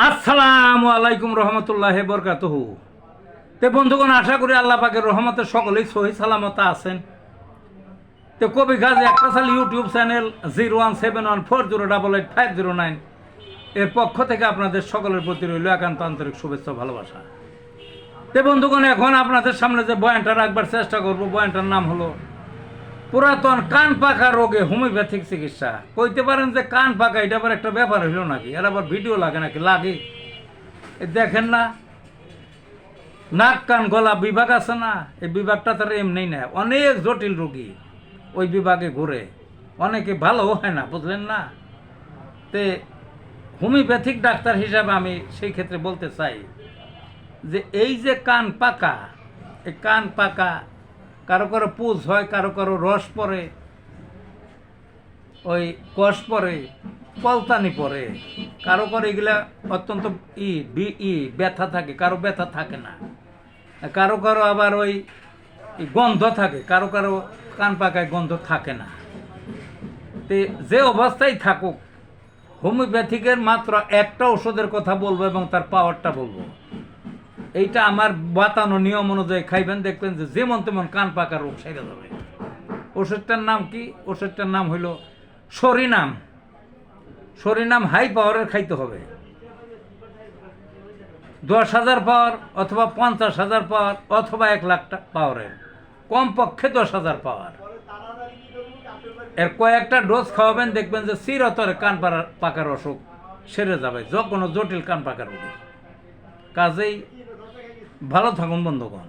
আসসালামু আলাইকুম রহমতুল্লাহ বরকাতুহু। তে বন্ধুগণ, আশা করি আল্লাহ পাকের রহমতে সকলেই সহি সালামত আছেন। তো কবি গাজী একটাশাল ইউটিউব চ্যানেল 017140885009 এর পক্ষ থেকে আপনাদের সকলের প্রতি রইল একান্ত আন্তরিক শুভেচ্ছা ভালোবাসা। তে বন্ধুগণ, এখন আপনাদের সামনে যে বয়ানটা রাখবার চেষ্টা করব, বয়ানটার নাম হলো পুরাতন কান পাকা রোগে হোমিওপ্যাথিক চিকিৎসা। কইতে পারেন যে কান পাকা এটা আবার একটা ব্যাপার হইল নাকি, এর আবার ভিডিও লাগে নাকি? লাগে। দেখেন না, নাক কান গলা বিভাগ আছে না, এই বিভাগটা তার এমনি না, অনেক জটিল রোগী ওই বিভাগে ঘুরে, অনেকে ভালো হয় না, বুঝলেন না? তে হোমিওপ্যাথিক ডাক্তার হিসাবে আমি সেই ক্ষেত্রে বলতে চাই যে এই যে কান পাকা, এই কান পাকা কারো কারো পুজ হয়, কারো কারো রস পড়ে, ওই কষ পড়ে, পলতানি পড়ে, কারো কারো এগুলা অত্যন্ত ব্যথা থাকে, কারো ব্যথা থাকে না, কারো কারো আবার ওই গন্ধ থাকে, কারো কারো কান পাকায় গন্ধ থাকে না। তে যে অবস্থায় থাকুক, হোমিওপ্যাথিকের মাত্র একটা ওষুধের কথা বলবো এবং তার পাওয়ারটা বলবো। এইটা আমার বাতানো নিয়ম অনুযায়ী খাইবেন, দেখবেন যে যেমন তেমন কান পাকা রোগ সেরে যাবে। ওষুধটার নাম কি? ওষুধটার নাম হইল সরিনাম। সরিনাম হাই পাওয়ারের খাইতে হবে, 10,000 পাওয়ার অথবা 50,000 পাওয়ার অথবা 1,00,000 পাওয়ারের, কমপক্ষে 10,000 পাওয়ার। এর কয়েকটা ডোজ খাওয়াবেন, দেখবেন যে চিরতরে কান পাকার অসুখ সেরে যাবে, যে কোনো জটিল কান পাকার রোগী। কাজেই ভালো থাকুন বন্ধুগণ।